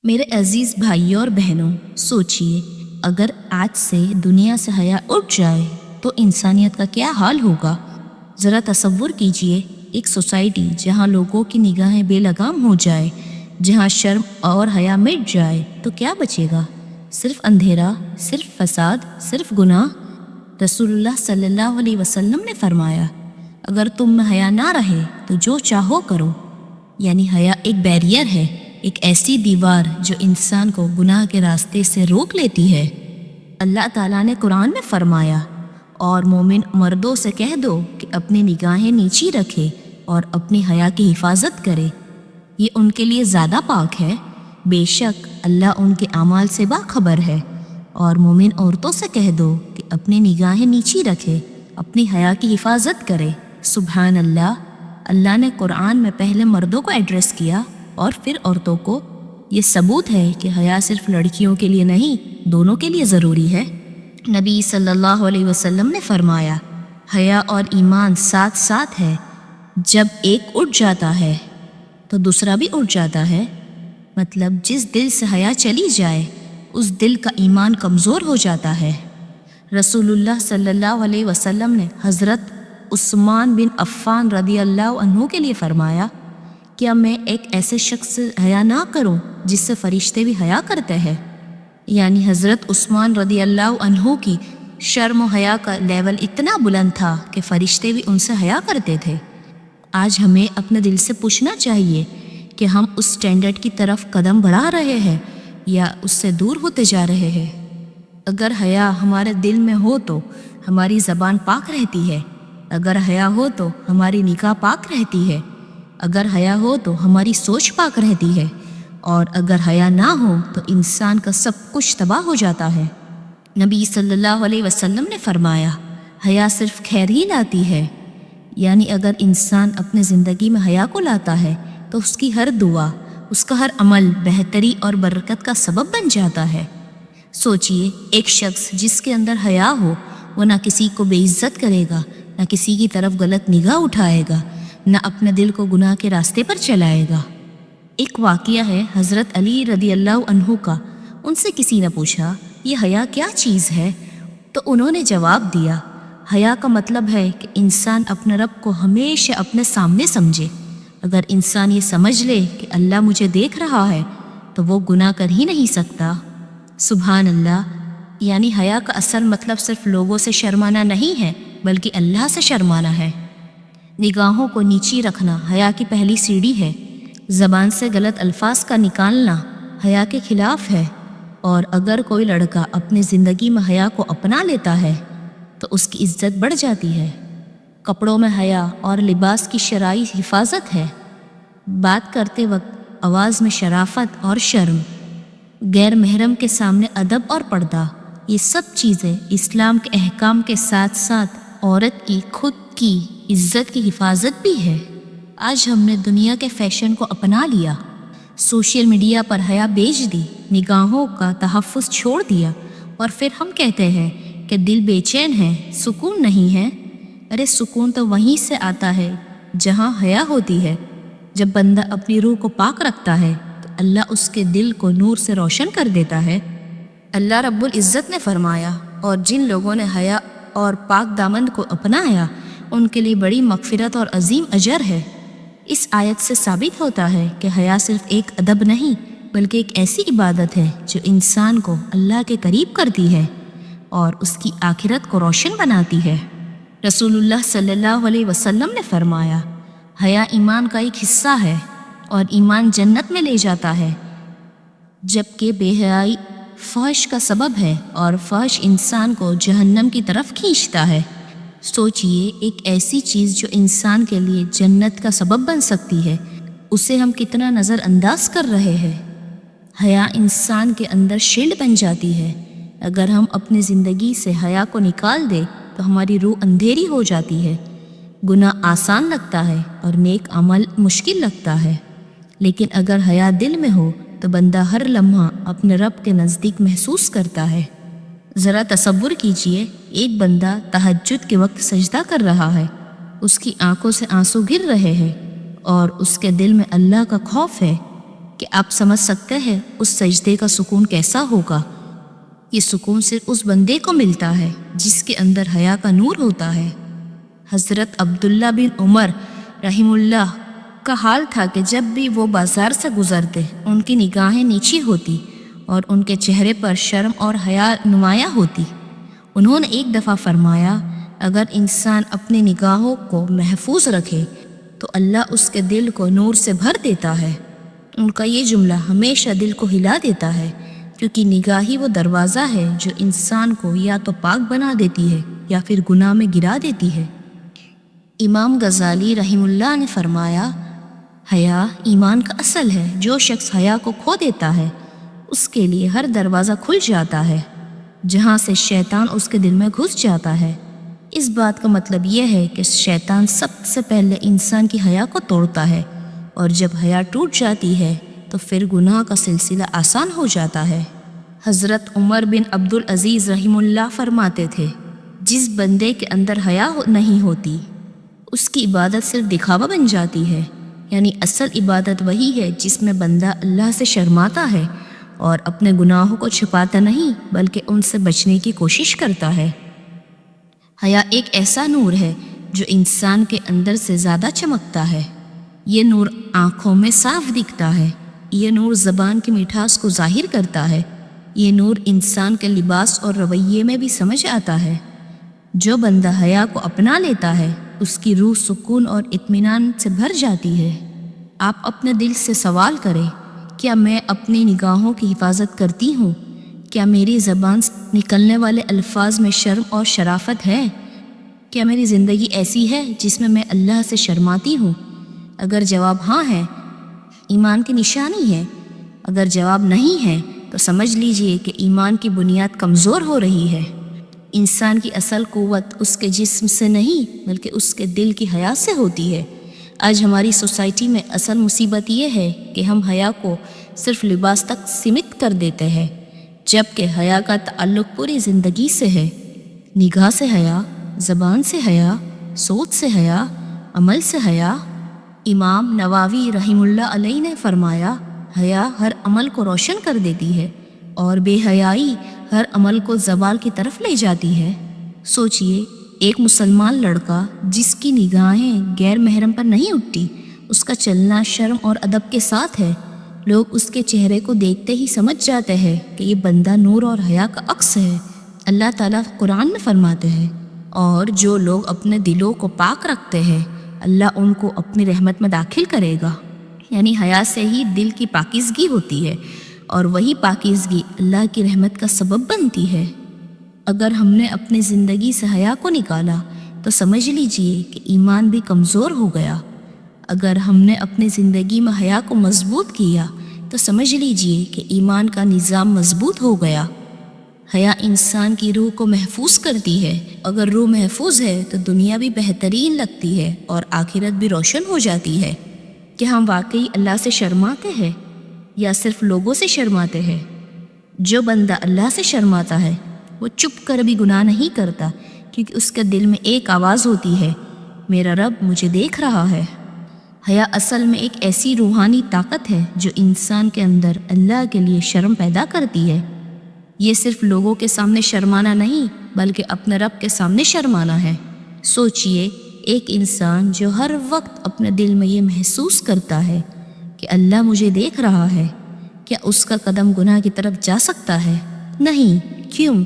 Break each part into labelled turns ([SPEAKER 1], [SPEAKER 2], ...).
[SPEAKER 1] میرے عزیز بھائیوں اور بہنوں، سوچئے اگر آج سے دنیا سے حیا اٹھ جائے تو انسانیت کا کیا حال ہوگا۔ ذرا تصور کیجئے ایک سوسائٹی جہاں لوگوں کی نگاہیں بے لگام ہو جائے، جہاں شرم اور حیا مٹ جائے تو کیا بچے گا؟ صرف اندھیرا، صرف فساد، صرف گناہ۔ رسول اللہ صلی اللہ علیہ وسلم نے فرمایا، اگر تم میں حیا نہ رہے تو جو چاہو کرو۔ یعنی حیا ایک بیریئر ہے، ایک ایسی دیوار جو انسان کو گناہ کے راستے سے روک لیتی ہے۔ اللہ تعالیٰ نے قرآن میں فرمایا، اور مومن مردوں سے کہہ دو کہ اپنی نگاہیں نیچی رکھے اور اپنی حیا کی حفاظت کرے، یہ ان کے لیے زیادہ پاک ہے۔ بے شک اللہ ان کے اعمال سے باخبر ہے۔ اور مومن عورتوں سے کہہ دو کہ اپنی نگاہیں نیچی رکھے، اپنی حیا کی حفاظت کرے۔ سبحان اللہ، اللہ نے قرآن میں پہلے مردوں کو ایڈریس کیا اور پھر عورتوں کو۔ یہ ثبوت ہے کہ حیا صرف لڑکیوں کے لیے نہیں، دونوں کے لیے ضروری ہے۔ نبی صلی اللہ علیہ وسلم نے فرمایا، حیا اور ایمان ساتھ ساتھ ہے، جب ایک اٹھ جاتا ہے تو دوسرا بھی اٹھ جاتا ہے۔ مطلب جس دل سے حیا چلی جائے اس دل کا ایمان کمزور ہو جاتا ہے۔ رسول اللہ صلی اللہ علیہ وسلم نے حضرت عثمان بن عفان رضی اللہ عنہ کے لیے فرمایا، کیا میں ایک ایسے شخص سے حیا نہ کروں جس سے فرشتے بھی حیا کرتے ہیں؟ یعنی حضرت عثمان رضی اللہ عنہ کی شرم و حیا کا لیول اتنا بلند تھا کہ فرشتے بھی ان سے حیا کرتے تھے۔ آج ہمیں اپنے دل سے پوچھنا چاہیے کہ ہم اس سٹینڈرڈ کی طرف قدم بڑھا رہے ہیں یا اس سے دور ہوتے جا رہے ہیں۔ اگر حیا ہمارے دل میں ہو تو ہماری زبان پاک رہتی ہے، اگر حیا ہو تو ہماری نگاہ پاک رہتی ہے، اگر حیا ہو تو ہماری سوچ پاک رہتی ہے، اور اگر حیا نہ ہو تو انسان کا سب کچھ تباہ ہو جاتا ہے۔ نبی صلی اللہ علیہ وسلم نے فرمایا، حیا صرف خیر ہی لاتی ہے۔ یعنی اگر انسان اپنے زندگی میں حیا کو لاتا ہے تو اس کی ہر دعا، اس کا ہر عمل بہتری اور برکت کا سبب بن جاتا ہے۔ سوچئے ایک شخص جس کے اندر حیا ہو، وہ نہ کسی کو بے عزت کرے گا، نہ کسی کی طرف غلط نگاہ اٹھائے گا، نہ اپنے دل کو گناہ کے راستے پر چلائے گا۔ ایک واقعہ ہے حضرت علی رضی اللہ عنہ کا۔ ان سے کسی نے پوچھا، یہ حیا کیا چیز ہے؟ تو انہوں نے جواب دیا، حیا کا مطلب ہے کہ انسان اپنے رب کو ہمیشہ اپنے سامنے سمجھے۔ اگر انسان یہ سمجھ لے کہ اللہ مجھے دیکھ رہا ہے تو وہ گناہ کر ہی نہیں سکتا۔ سبحان اللہ، یعنی حیا کا اصل مطلب صرف لوگوں سے شرمانا نہیں ہے بلکہ اللہ سے شرمانا ہے۔ نگاہوں کو نیچی رکھنا حیا کی پہلی سیڑھی ہے۔ زبان سے غلط الفاظ کا نکالنا حیا کے خلاف ہے، اور اگر کوئی لڑکا اپنی زندگی میں حیا کو اپنا لیتا ہے تو اس کی عزت بڑھ جاتی ہے۔ کپڑوں میں حیا اور لباس کی شرعی حفاظت ہے۔ بات کرتے وقت آواز میں شرافت اور شرم، غیر محرم کے سامنے ادب اور پردہ، یہ سب چیزیں اسلام کے احکام کے ساتھ ساتھ عورت کی خود کی عزت کی حفاظت بھی ہے۔ آج ہم نے دنیا کے فیشن کو اپنا لیا، سوشل میڈیا پر حیا بیچ دی، نگاہوں کا تحفظ چھوڑ دیا، اور پھر ہم کہتے ہیں کہ دل بے چین ہے، سکون نہیں ہے۔ ارے سکون تو وہیں سے آتا ہے جہاں حیا ہوتی ہے۔ جب بندہ اپنی روح کو پاک رکھتا ہے تو اللہ اس کے دل کو نور سے روشن کر دیتا ہے۔ اللہ رب العزت نے فرمایا، اور جن لوگوں نے حیا اور پاک دامن کو اپنایا ان کے لیے بڑی مغفرت اور عظیم اجر ہے۔ اس آیت سے ثابت ہوتا ہے کہ حیا صرف ایک ادب نہیں بلکہ ایک ایسی عبادت ہے جو انسان کو اللہ کے قریب کرتی ہے اور اس کی آخرت کو روشن بناتی ہے۔ رسول اللہ صلی اللہ علیہ وسلم نے فرمایا، حیا ایمان کا ایک حصہ ہے اور ایمان جنت میں لے جاتا ہے، جبکہ بے حیائی فحش کا سبب ہے اور فحش انسان کو جہنم کی طرف کھینچتا ہے۔ سوچئے ایک ایسی چیز جو انسان کے لیے جنت کا سبب بن سکتی ہے، اسے ہم کتنا نظر انداز کر رہے ہیں۔ حیا انسان کے اندر شیلڈ بن جاتی ہے۔ اگر ہم اپنی زندگی سے حیا کو نکال دیں تو ہماری روح اندھیری ہو جاتی ہے، گناہ آسان لگتا ہے اور نیک عمل مشکل لگتا ہے۔ لیکن اگر حیا دل میں ہو تو بندہ ہر لمحہ اپنے رب کے نزدیک محسوس کرتا ہے۔ ذرا تصور کیجئے ایک بندہ تہجد کے وقت سجدہ کر رہا ہے، اس کی آنکھوں سے آنسو گر رہے ہیں اور اس کے دل میں اللہ کا خوف ہے کہ کہ آپ سمجھ سکتے ہیں اس سجدے کا سکون کیسا ہوگا؟ یہ سکون صرف اس بندے کو ملتا ہے جس کے اندر حیا کا نور ہوتا ہے۔ حضرت عبداللہ بن عمر رحم اللہ کا حال تھا کہ جب بھی وہ بازار سے گزرتے ان کی نگاہیں نیچی ہوتی اور ان کے چہرے پر شرم اور حیا نمایاں ہوتی۔ انہوں نے ایک دفعہ فرمایا، اگر انسان اپنی نگاہوں کو محفوظ رکھے تو اللہ اس کے دل کو نور سے بھر دیتا ہے۔ ان کا یہ جملہ ہمیشہ دل کو ہلا دیتا ہے، کیونکہ نگاہ ہی وہ دروازہ ہے جو انسان کو یا تو پاک بنا دیتی ہے یا پھر گناہ میں گرا دیتی ہے۔ امام غزالی رحم اللہ نے فرمایا، حیا ایمان کا اصل ہے۔ جو شخص حیا کو کھو دیتا ہے اس کے لیے ہر دروازہ کھل جاتا ہے جہاں سے شیطان اس کے دل میں گھس جاتا ہے۔ اس بات کا مطلب یہ ہے کہ شیطان سب سے پہلے انسان کی حیا کو توڑتا ہے، اور جب حیا ٹوٹ جاتی ہے تو پھر گناہ کا سلسلہ آسان ہو جاتا ہے۔ حضرت عمر بن عبدالعزیز رحم اللہ فرماتے تھے، جس بندے کے اندر حیا نہیں ہوتی اس کی عبادت صرف دکھاوا بن جاتی ہے، یعنی اصل عبادت وہی ہے جس میں بندہ اللہ سے شرماتا ہے اور اپنے گناہوں کو چھپاتا نہیں بلکہ ان سے بچنے کی کوشش کرتا ہے۔ حیا ایک ایسا نور ہے جو انسان کے اندر سے زیادہ چمکتا ہے۔ یہ نور آنکھوں میں صاف دکھتا ہے، یہ نور زبان کی مٹھاس کو ظاہر کرتا ہے، یہ نور انسان کے لباس اور رویے میں بھی سمجھ آتا ہے۔ جو بندہ حیا کو اپنا لیتا ہے اس کی روح سکون اور اطمینان سے بھر جاتی ہے۔ آپ اپنے دل سے سوال کریں، کیا میں اپنی نگاہوں کی حفاظت کرتی ہوں؟ کیا میری زبان سے نکلنے والے الفاظ میں شرم اور شرافت ہے؟ کیا میری زندگی ایسی ہے جس میں اللہ سے شرماتی ہوں؟ اگر جواب ہاں ہے، ایمان کی نشانی ہے۔ اگر جواب نہیں ہے تو سمجھ لیجئے کہ ایمان کی بنیاد کمزور ہو رہی ہے۔ انسان کی اصل قوت اس کے جسم سے نہیں بلکہ اس کے دل کی حیا سے ہوتی ہے۔ آج ہماری سوسائٹی میں اصل مصیبت یہ ہے کہ ہم حیا کو صرف لباس تک سمت کر دیتے ہیں، جبکہ حیا کا تعلق پوری زندگی سے ہے۔ نگاہ سے حیا، زبان سے حیا، سوچ سے حیا، عمل سے حیا۔ امام نووی رحم اللہ علیہ نے فرمایا، حیا ہر عمل کو روشن کر دیتی ہے اور بے حیائی ہر عمل کو زوال کی طرف لے جاتی ہے۔ سوچئے، ایک مسلمان لڑکا جس کی نگاہیں غیر محرم پر نہیں اٹھتی، اس کا چلنا شرم اور ادب کے ساتھ ہے، لوگ اس کے چہرے کو دیکھتے ہی سمجھ جاتے ہیں کہ یہ بندہ نور اور حیا کا عکس ہے۔ اللہ تعالیٰ قرآن میں فرماتے ہیں، اور جو لوگ اپنے دلوں کو پاک رکھتے ہیں اللہ ان کو اپنی رحمت میں داخل کرے گا۔ یعنی حیا سے ہی دل کی پاکیزگی ہوتی ہے اور وہی پاکیزگی اللہ کی رحمت کا سبب بنتی ہے۔ اگر ہم نے اپنی زندگی سے حیا کو نکالا تو سمجھ لیجئے کہ ایمان بھی کمزور ہو گیا۔ اگر ہم نے اپنی زندگی میں حیا کو مضبوط کیا تو سمجھ لیجئے کہ ایمان کا نظام مضبوط ہو گیا۔ حیا انسان کی روح کو محفوظ کرتی ہے۔ اگر روح محفوظ ہے تو دنیا بھی بہترین لگتی ہے اور آخرت بھی روشن ہو جاتی ہے۔ کہ ہم واقعی اللہ سے شرماتے ہیں یا صرف لوگوں سے شرماتے ہیں؟ جو بندہ اللہ سے شرماتا ہے وہ چپ کر بھی گناہ نہیں کرتا، کیونکہ اس کے دل میں ایک آواز ہوتی ہے، میرا رب مجھے دیکھ رہا ہے۔ حیا اصل میں ایک ایسی روحانی طاقت ہے جو انسان کے اندر اللہ کے لیے شرم پیدا کرتی ہے۔ یہ صرف لوگوں کے سامنے شرمانا نہیں بلکہ اپنے رب کے سامنے شرمانا ہے۔ سوچئے، ایک انسان جو ہر وقت اپنے دل میں یہ محسوس کرتا ہے کہ اللہ مجھے دیکھ رہا ہے، کیا اس کا قدم گناہ کی طرف جا سکتا ہے؟ نہیں۔ کیوں؟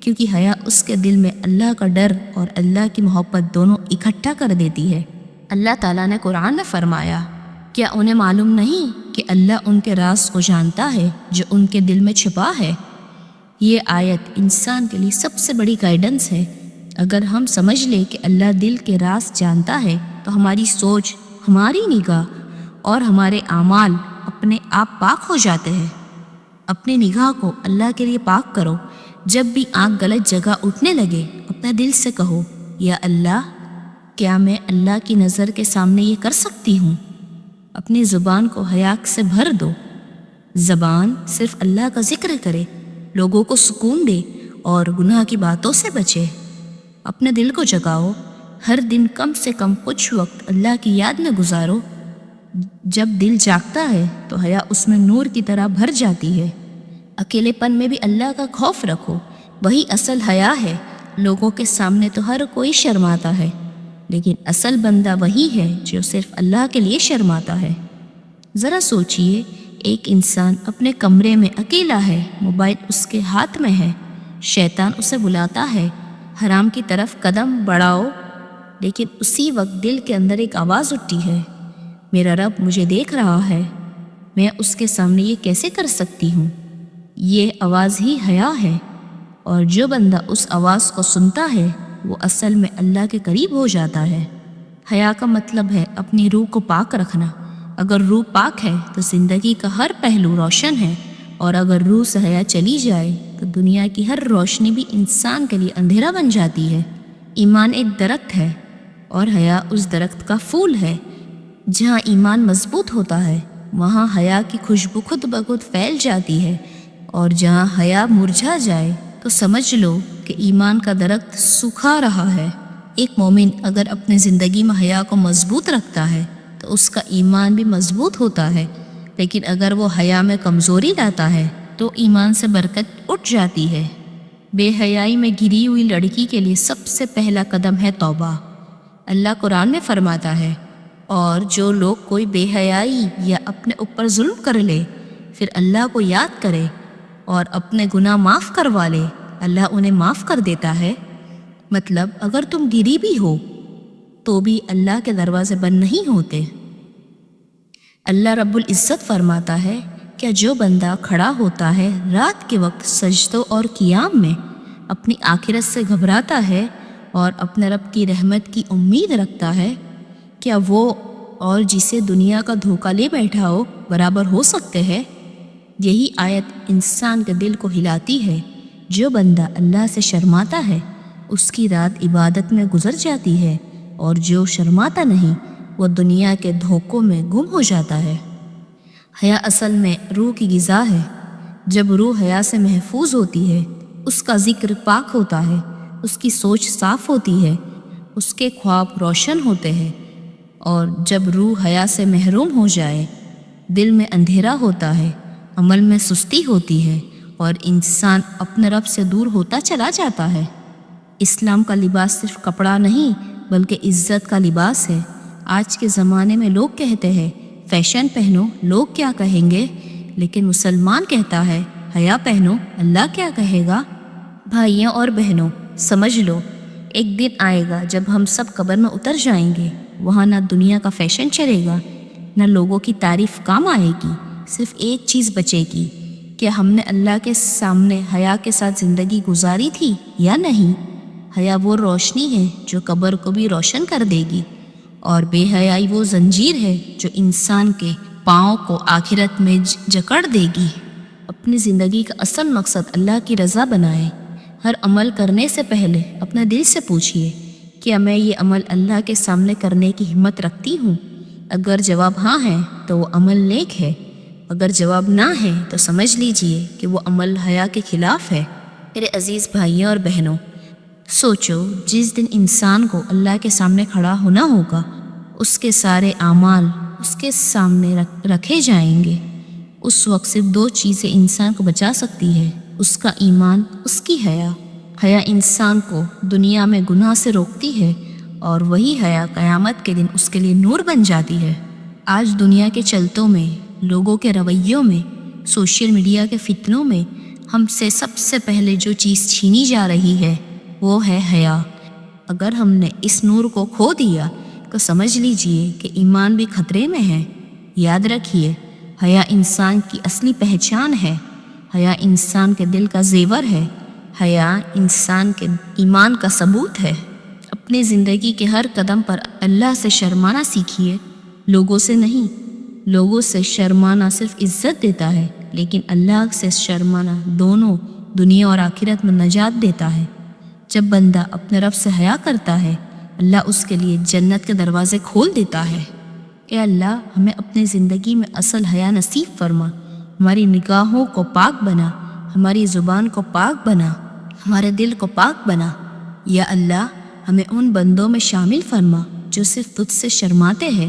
[SPEAKER 1] کیونکہ حیا اس کے دل میں اللہ کا ڈر اور اللہ کی محبت دونوں اکٹھا کر دیتی ہے۔ اللہ تعالیٰ نے قرآن میں فرمایا، کیا انہیں معلوم نہیں کہ اللہ ان کے راز کو جانتا ہے جو ان کے دل میں چھپا ہے؟ یہ آیت انسان کے لیے سب سے بڑی گائیڈنس ہے۔ اگر ہم سمجھ لیں کہ اللہ دل کے راز جانتا ہے تو ہماری سوچ، ہماری نگاہ اور ہمارے اعمال اپنے آپ پاک ہو جاتے ہیں۔ اپنی نگاہ کو اللہ کے لیے پاک کرو۔ جب بھی آنکھ غلط جگہ اٹھنے لگے اپنے دل سے کہو، یا اللہ، کیا میں اللہ کی نظر کے سامنے یہ کر سکتی ہوں؟ اپنی زبان کو حیا سے بھر دو۔ زبان صرف اللہ کا ذکر کرے، لوگوں کو سکون دے اور گناہ کی باتوں سے بچے۔ اپنے دل کو جگاؤ، ہر دن کم سے کم کچھ وقت اللہ کی یاد میں گزارو۔ جب دل جاگتا ہے تو حیا اس میں نور کی طرح بھر جاتی ہے۔ اکیلے پن میں بھی اللہ کا خوف رکھو، وہی اصل حیا ہے۔ لوگوں کے سامنے تو ہر کوئی شرماتا ہے، لیکن اصل بندہ وہی ہے جو صرف اللہ کے لیے شرماتا ہے۔ ذرا سوچئے، ایک انسان اپنے کمرے میں اکیلا ہے، موبائل اس کے ہاتھ میں ہے، شیطان اسے بلاتا ہے حرام کی طرف قدم بڑھاؤ، لیکن اسی وقت دل کے اندر ایک آواز اٹھتی ہے، میرا رب مجھے دیکھ رہا ہے، میں اس کے سامنے یہ کیسے کر سکتی ہوں؟ یہ آواز ہی حیا ہے، اور جو بندہ اس آواز کو سنتا ہے وہ اصل میں اللہ کے قریب ہو جاتا ہے۔ حیا کا مطلب ہے اپنی روح کو پاک رکھنا۔ اگر روح پاک ہے تو زندگی کا ہر پہلو روشن ہے، اور اگر روح سے حیا چلی جائے تو دنیا کی ہر روشنی بھی انسان کے لیے اندھیرا بن جاتی ہے۔ ایمان ایک درخت ہے اور حیا اس درخت کا پھول ہے۔ جہاں ایمان مضبوط ہوتا ہے وہاں حیا کی خوشبو خود بخود پھیل جاتی ہے، اور جہاں حیا مرجھا جائے تو سمجھ لو کہ ایمان کا درخت سوکھا رہا ہے۔ ایک مومن اگر اپنی زندگی میں حیا کو مضبوط رکھتا ہے تو اس کا ایمان بھی مضبوط ہوتا ہے، لیکن اگر وہ حیا میں کمزوری لاتا ہے تو ایمان سے برکت اٹھ جاتی ہے۔ بے حیائی میں گری ہوئی لڑکی کے لیے سب سے پہلا قدم ہے توبہ۔ اللہ قرآن میں فرماتا ہے، اور جو لوگ کوئی بے حیائی یا اپنے اوپر ظلم کر لے، پھر اللہ کو یاد کرے اور اپنے گناہ معاف کروا لے، اللہ انہیں معاف کر دیتا ہے۔ مطلب اگر تم گری بھی ہو تو بھی اللہ کے دروازے بند نہیں ہوتے۔ اللہ رب العزت فرماتا ہے، کیا جو بندہ کھڑا ہوتا ہے رات کے وقت سجدوں اور قیام میں، اپنی آخرت سے گھبراتا ہے اور اپنے رب کی رحمت کی امید رکھتا ہے، کیا وہ اور جسے دنیا کا دھوکہ لے بیٹھا ہو برابر ہو سکتے ہیں؟ یہی آیت انسان کے دل کو ہلاتی ہے۔ جو بندہ اللہ سے شرماتا ہے اس کی رات عبادت میں گزر جاتی ہے، اور جو شرماتا نہیں وہ دنیا کے دھوکوں میں گم ہو جاتا ہے۔ حیا اصل میں روح کی غذا ہے۔ جب روح حیا سے محفوظ ہوتی ہے، اس کا ذکر پاک ہوتا ہے، اس کی سوچ صاف ہوتی ہے، اس کے خواب روشن ہوتے ہیں، اور جب روح حیا سے محروم ہو جائے، دل میں اندھیرا ہوتا ہے، عمل میں سستی ہوتی ہے، اور انسان اپنے رب سے دور ہوتا چلا جاتا ہے۔ اسلام کا لباس صرف کپڑا نہیں بلکہ عزت کا لباس ہے۔ آج کے زمانے میں لوگ کہتے ہیں فیشن پہنو، لوگ کیا کہیں گے، لیکن مسلمان کہتا ہے حیا پہنو، اللہ کیا کہے گا؟ بھائیوں اور بہنوں، سمجھ لو، ایک دن آئے گا جب ہم سب قبر میں اتر جائیں گے۔ وہاں نہ دنیا کا فیشن چلے گا، نہ لوگوں کی تعریف کام آئے گی، صرف ایک چیز بچے گی، کہ ہم نے اللہ کے سامنے حیا کے ساتھ زندگی گزاری تھی یا نہیں۔ حیا وہ روشنی ہے جو قبر کو بھی روشن کر دے گی، اور بے حیائی وہ زنجیر ہے جو انسان کے پاؤں کو آخرت میں جکڑ دے گی۔ اپنی زندگی کا اصل مقصد اللہ کی رضا بنائے۔ ہر عمل کرنے سے پہلے اپنے دل سے پوچھئے، کیا میں یہ عمل اللہ کے سامنے کرنے کی ہمت رکھتی ہوں؟ اگر جواب ہاں ہے تو وہ عمل نیک ہے، اگر جواب نہ ہے تو سمجھ لیجئے کہ وہ عمل حیا کے خلاف ہے۔ میرے عزیز بھائیوں اور بہنوں، سوچو، جس دن انسان کو اللہ کے سامنے کھڑا ہونا ہوگا، اس کے سارے اعمال اس کے سامنے رکھے جائیں گے۔ اس وقت صرف دو چیزیں انسان کو بچا سکتی ہے، اس کا ایمان، اس کی حیا۔ حیا انسان کو دنیا میں گناہ سے روکتی ہے، اور وہی حیا قیامت کے دن اس کے لیے نور بن جاتی ہے۔ آج دنیا کے چلتوں میں، لوگوں کے رویوں میں، سوشل میڈیا کے فتنوں میں ہم سے سب سے پہلے جو چیز چھینی جا رہی ہے وہ ہے حیا۔ اگر ہم نے اس نور کو کھو دیا تو سمجھ لیجئے کہ ایمان بھی خطرے میں ہے۔ یاد رکھیے، حیا انسان کی اصلی پہچان ہے، حیا انسان کے دل کا زیور ہے، حیا انسان کے ایمان کا ثبوت ہے۔ اپنی زندگی کے ہر قدم پر اللہ سے شرمانا سیکھیے، لوگوں سے نہیں۔ لوگوں سے شرمانا صرف عزت دیتا ہے، لیکن اللہ سے شرمانا دونوں دنیا اور آخرت میں نجات دیتا ہے۔ جب بندہ اپنے رب سے حیا کرتا ہے، اللہ اس کے لیے جنت کے دروازے کھول دیتا ہے۔ اے اللہ، ہمیں اپنی زندگی میں اصل حیا نصیب فرما، ہماری نگاہوں کو پاک بنا، ہماری زبان کو پاک بنا، ہمارے دل کو پاک بنا۔ یا اللہ، ہمیں ان بندوں میں شامل فرما جو صرف تجھ سے شرماتے ہیں،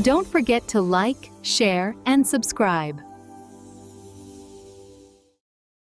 [SPEAKER 2] Don't forget to like, share, and subscribe.